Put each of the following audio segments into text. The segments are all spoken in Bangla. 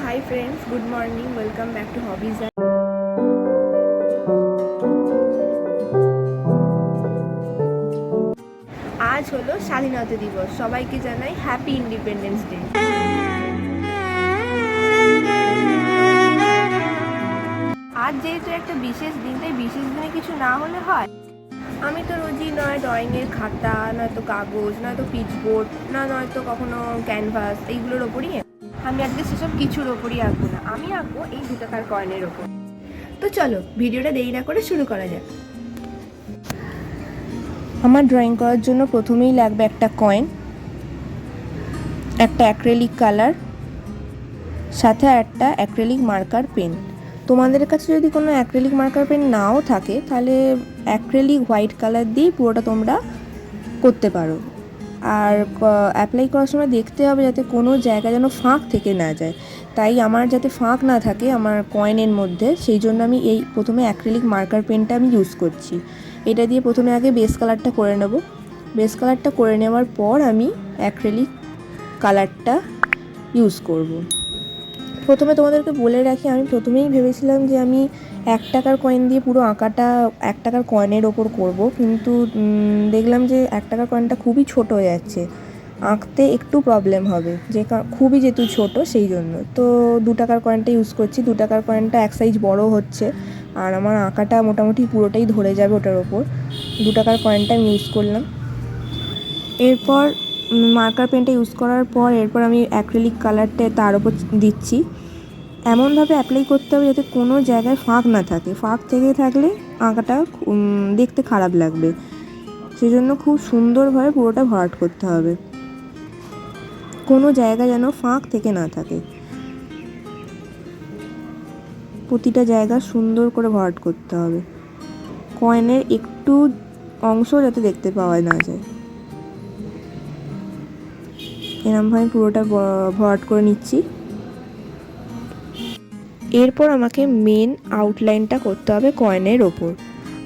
Hi friends, good morning, welcome back to hobbies. আজ হলো স্বাধীনতা দিবস। সবাইকে জানাই হ্যাপি ইন্ডিপেন্ডেন্স ডে। আজ যেহেতু একটা বিশেষ দিন, তাই বিশেষ দিনে কিছু না হলে হয়। আমি তো রোজই নয় ড্রয়িংয়ের খাতা, নয়তো কাগজ, নয়তো পিচবোর্ড, নয়তো কখনো ক্যানভাস, এইগুলোর ওপরই আমি আজকে সেসব কিছুর ওপরই আঁকবো না। আমি আঁকবো এই 2 টাকার কয়েনের ওপর। তো চলো ভিডিওটা দেরি না করে শুরু করা যাক। আমার ড্রয়িং করার জন্য প্রথমেই লাগবে একটা কয়েন, একটা অ্যাক্রেলিক কালার, সাথে একটা অ্যাক্রেলিক মার্কার পেন। তোমাদের কাছে যদি কোনো অ্যাক্রেলিক মার্কার পেন নাও থাকে তাহলে অ্যাক্রেলিক হোয়াইট কালার দিয়ে পুরোটা তোমরা করতে পারো। আর অ্যাপ্লাই করার সময় দেখতে হবে যাতে কোনো জায়গা যেন ফাঁক থেকে না যায়। তাই আমার যাতে ফাঁক না থাকে আমার কয়েনের মধ্যে, সেই জন্য আমি এই প্রথমে অ্যাক্রেলিক মার্কার পেনটা আমি ইউজ করছি। এটা দিয়ে প্রথমে আগে বেস কালারটা করে নেব। বেস কালারটা করে নেওয়ার পর আমি অ্যাক্রেলিক কালারটা ইউজ করব। প্রথমে তোমাদেরকে বলে রাখি, আমি প্রথমেই ভেবেছিলাম যে আমি 1 টাকার কয়েন দিয়ে পুরো আঁকাটা 1 টাকার কয়েনের ওপর করব, কিন্তু দেখলাম যে 1 টাকার কয়েনটা খুবই ছোট হয়ে যাচ্ছে, আঁকতে একটু প্রবলেম হবে, যে খুবই যেহেতু ছোট সেই জন্য। তো 2 টাকার কয়েনটা ইউজ করছি। 2 টাকার কয়েনটা এক সাইজ বড় হচ্ছে আর আমার আঁকাটা মোটামুটি পুরোটাই ধরে যাবে ওটার ওপর। 2 টাকার কয়েনটা আমি ইউজ করলাম। এরপর মার্কার পেনটা ইউজ করার পর এরপর আমি অ্যাক্রিলিক কালারটা তার উপর দিচ্ছি। এমনভাবে অ্যাপ্লাই করতে হবে যাতে কোনো জায়গায় ফাঁক না থাকে। ফাঁক থেকে থাকলে আঁকাটা দেখতে খারাপ লাগবে, সেজন্য খুব সুন্দরভাবে পুরোটা ভরাট করতে হবে, কোনো জায়গা যেন ফাঁক থেকে না থাকে। প্রতিটা জায়গা সুন্দর করে ভরাট করতে হবে, কয়েনের একটু অংশ যাতে দেখতে পাওয়া না যায়। এরমভাবে পুরোটা ভরাট করে নিচ্ছি। এরপর আমাকে মেন আউটলাইনটা করতে হবে কয়েনের ওপর,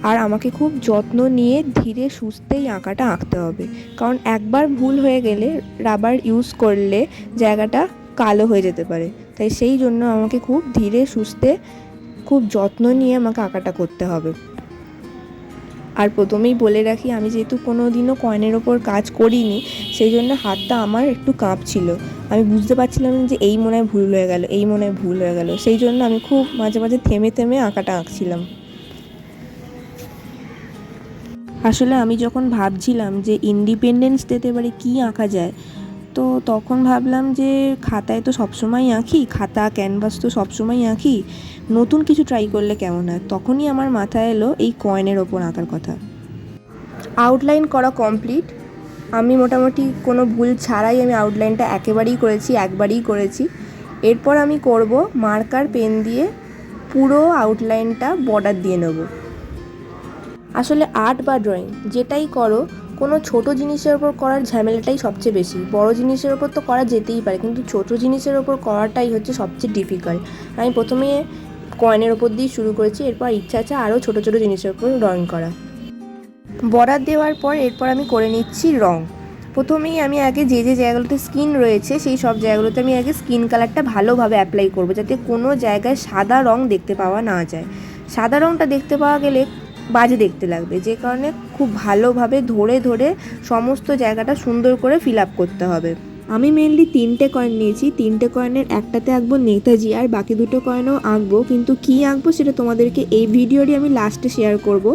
আর আমাকে খুব যত্ন নিয়ে ধীরে সুস্থেই আঁকাটা আঁকতে হবে, কারণ একবার ভুল হয়ে গেলে রাবার ইউজ করলে জায়গাটা কালো হয়ে যেতে পারে। তাই সেই জন্য আমাকে খুব ধীরে সুস্থে খুব যত্ন নিয়ে আমাকে আঁকাটা করতে হবে। আর প্রথমেই বলে রাখি, আমি যেহেতু কোনো দিনও কয়েনের ওপর কাজ করিনি, সেই জন্য হাতটা আমার একটু কাঁপছিল। আমি বুঝতে পারছিলাম যে এই মনে হয় ভুল হয়ে গেল, এই মনে হয় ভুল হয়ে গেল, সেই জন্য আমি খুব মাঝে মাঝে থেমে থেমে আঁকাটা আঁকছিলাম। আসলে আমি যখন ভাবছিলাম যে ইন্ডিপেন্ডেন্স ডেতে এবারে কী আঁকা যায়, তো তখন ভাবলাম যে খাতায় তো সবসময় আঁকি, খাতা ক্যানভাস তো সবসময় আঁকি, নতুন কিছু ট্রাই করলে কেমন হয়। তখনই আমার মাথায় এলো এই কয়েনের ওপর আঁকার কথা। আউটলাইন করা কমপ্লিট। আমি মোটামুটি কোনো ভুল ছাড়াই আমি আউটলাইনটা একবারই করেছি। এরপর আমি করব মার্কার পেন দিয়ে পুরো আউটলাইনটা বর্ডার দিয়ে নেব। আসলে আর্ট বা ড্রয়িং যেটাই করো, কোনো ছোট জিনিসের ওপর করার ঝামেলাটাই সবচেয়ে বেশি। বড় জিনিসের ওপর তো করা যেতেই পারে, কিন্তু ছোট জিনিসের ওপর করাটাই হচ্ছে সবচেয়ে ডিফিকাল্ট। আমি প্রথমে কয়েনের ওপর দিয়ে শুরু করেছি, এরপর ইচ্ছা আছে আরও ছোট ছোট জিনিসের ওপর ড্রয়িং করা। বর্ডার দেওয়ার পর এরপর আমি করে নিচ্ছি রং। প্রথমেই আমি আগে যে জায়গাগুলোতে স্কিন রয়েছে সেই সব জায়গাগুলোতে আমি আগে স্কিন কালারটা ভালোভাবে অ্যাপ্লাই করবো, যাতে কোনো জায়গায় সাদা রং দেখতে পাওয়া না যায়। সাদা রংটা দেখতে পাওয়া গেলে বাজে দেখতে লাগবে, যে কারণে খুব ভালোভাবে ধরে ধরে সমস্ত জায়গাটা সুন্দর করে ফিল আপ করতে হবে। আমি মেনলি 3টে কয়েন নিয়েছি। 3টে কয়েনের একটাতে আঁকবো নেতাজি, আর বাকি 2টো কয়েনও আঁকবো, কিন্তু কী আঁকবো সেটা তোমাদেরকে এই ভিডিওরই আমি লাস্টে শেয়ার করব।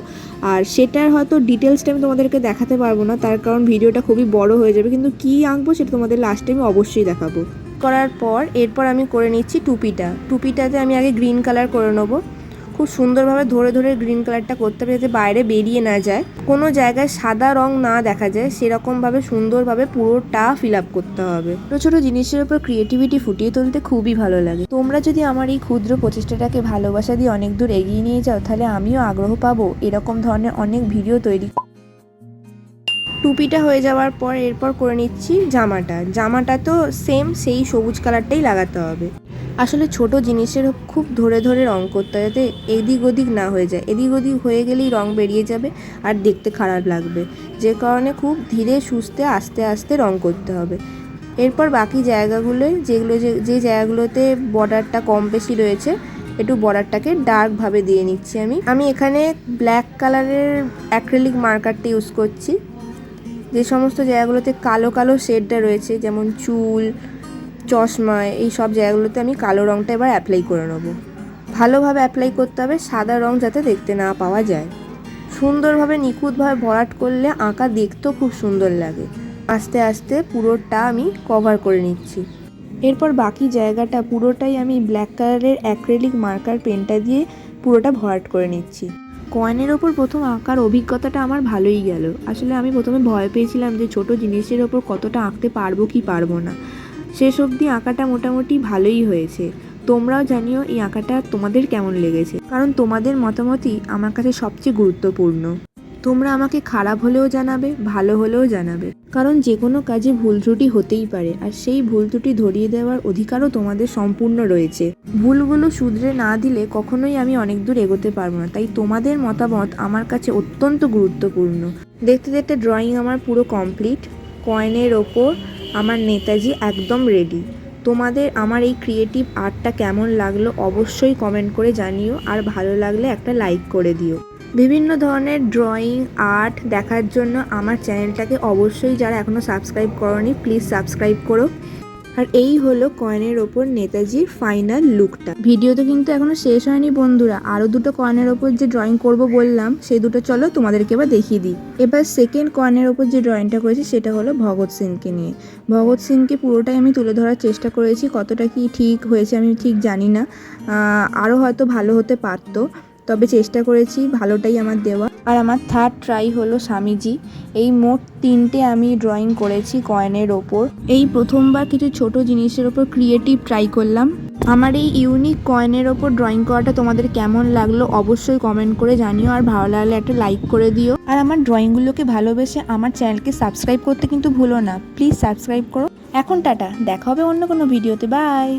আর সেটার হয়তো ডিটেলসটা আমি তোমাদেরকে দেখাতে পারবো না, তার কারণ ভিডিওটা খুবই বড় হয়ে যাবে, কিন্তু কী আঁকবো সেটা তোমাদের লাস্টে আমি অবশ্যই দেখাবো। করার পর এরপর আমি করে নিচ্ছি টুপিটাতে আমি আগে গ্রিন কালার করে নেবো। খুব সুন্দরভাবে ধরে ধরে গ্রিন কালারটা করতে হবে, যাতে বাইরে বেরিয়ে না যায়, কোনো জায়গায় সাদা রং না দেখা যায়, সেরকমভাবে সুন্দরভাবে পুরোটা ফিল আপ করতে হবে। ছোটো ছোটো জিনিসের উপর ক্রিয়েটিভিটি ফুটিয়ে তুলতে খুবই ভালো লাগে। তোমরা যদি আমার এই ক্ষুদ্র প্রচেষ্টাটাকে ভালোবাসা দিয়ে অনেক দূর এগিয়ে নিয়ে যাও, তাহলে আমিও আগ্রহ পাবো এরকম ধরনের অনেক ভিডিও তৈরি। টুপিটা হয়ে যাওয়ার পর এরপর করে নিচ্ছি জামাটা তো সেম সেই সবুজ কালারটাই লাগাতে হবে। আসলে ছোট জিনিসের খুব ধরে ধরে রং করতে হয়, যাতে এদিক ওদিক না হয়ে যায়। এদিক ওদিক হয়ে গেলেই রং বেরিয়ে যাবে আর দেখতে খারাপ লাগবে, যে কারণে খুব ধীরে সুস্থে আস্তে আস্তে রং করতে হবে। এরপর বাকি জায়গাগুলো যে জায়গাগুলোতে বর্ডারটা কম বেশি রয়েছে একটু বর্ডারটাকে ডার্কভাবে দিয়ে নিচ্ছি। আমি এখানে ব্ল্যাক কালারের অ্যাক্রিলিক মার্কারটা ইউজ করছি। যে সমস্ত জায়গাগুলোতে কালো কালো শেডটা রয়েছে, যেমন চুল, চশমায়, এই সব জায়গাগুলোতে আমি কালো রঙটা এবার অ্যাপ্লাই করে নেবো। ভালোভাবে অ্যাপ্লাই করতে হবে, সাদা রঙ যাতে দেখতে না পাওয়া যায়। সুন্দরভাবে নিখুঁতভাবে ভরাট করলে আঁকা দেখতেও খুব সুন্দর লাগে। আস্তে আস্তে পুরোটা আমি কভার করে নিচ্ছি। এরপর বাকি জায়গাটা পুরোটাই আমি ব্ল্যাক কালারের অ্যাক্রিলিক মার্কার পেনটা দিয়ে পুরোটা ভরাট করে নিচ্ছি। কয়েনের ওপর প্রথম আঁকার অভিজ্ঞতাটা আমার ভালোই গেল। আসলে আমি প্রথমে ভয় পেয়েছিলাম যে ছোট জিনিসের ওপর কতটা আঁকতে পারবো কি পারবো না। শেষ অবধি আঁকাটা মোটামুটি ভালোই হয়েছে। তোমরাও জানিও এই আঁকাটা তোমাদের কেমন লেগেছে, কারণ তোমাদের মতামতই আমার কাছে সবচেয়ে গুরুত্বপূর্ণ। তোমরা আমাকে খারাপ হলেও জানাবে, ভালো হলেও জানাবে, কারণ যে কোনো কাজে ভুল ত্রুটি হতেই পারে, আর সেই ভুল ত্রুটি ধরিয়ে দেওয়ার অধিকারও তোমাদের সম্পূর্ণ রয়েছে। ভুলগুলো শুধরে না দিলে কখনোই আমি অনেক দূর এগোতে পারবো না। তাই তোমাদের মতামত আমার কাছে অত্যন্ত গুরুত্বপূর্ণ। দেখতে দেখতে ড্রয়িং আমার পুরো কমপ্লিট। কয়েনের ওপর আমার নেতাজি একদম রেডি। তোমাদের আমার এই ক্রিয়েটিভ আর্টটা কেমন লাগলো অবশ্যই কমেন্ট করে জানিও, আর ভালো লাগলে একটা লাইক করে দিও। বিভিন্ন ধরনের ড্রয়িং আর্ট দেখার জন্য আমার চ্যানেলটাকে অবশ্যই, যারা এখনও সাবস্ক্রাইব করোনি, প্লিজ সাবস্ক্রাইব করো। আর এই হলো কয়েনের ওপর নেতাজির ফাইনাল লুকটা। ভিডিওতে কিন্তু এখনও শেষ হয়নি বন্ধুরা, আরও দুটো কয়েনের ওপর যে ড্রয়িং করব বললাম, সেই দুটো চলো তোমাদেরকে এবার দেখিয়ে দিই। এবার সেকেন্ড কয়েনের ওপর যে ড্রয়িংটা করেছি সেটা হলো ভগৎ সিংকে নিয়ে। ভগৎ সিংকে পুরোটাই আমি তুলে ধরার চেষ্টা করেছি। কতটা কি ঠিক হয়েছে আমি ঠিক জানি না, আরও হয়তো ভালো হতে পারতো, তবে চেষ্টা করেছি, ভালোটাই আমার দেওয়া। আর আমার থার্ড ট্রাই হলো স্বামীজি। এই মোট 3টে আমি ড্রয়িং করেছি কয়েনের ওপর। এই প্রথমবার কিছু ছোট জিনিসের ওপর ক্রিয়েটিভ ট্রাই করলাম। আমার এই ইউনিক কয়েনের ওপর ড্রয়িং করাটা তোমাদের কেমন লাগলো অবশ্যই কমেন্ট করে জানিও, আর ভালো লাগলে একটা লাইক করে দিও। আর আমার ড্রয়িংগুলোকে ভালোবেসে আমার চ্যানেলকে সাবস্ক্রাইব করতে কিন্তু ভুলো না, প্লিজ সাবস্ক্রাইব করো। এখন টাটা, দেখা হবে অন্য কোনো ভিডিওতে, বাই।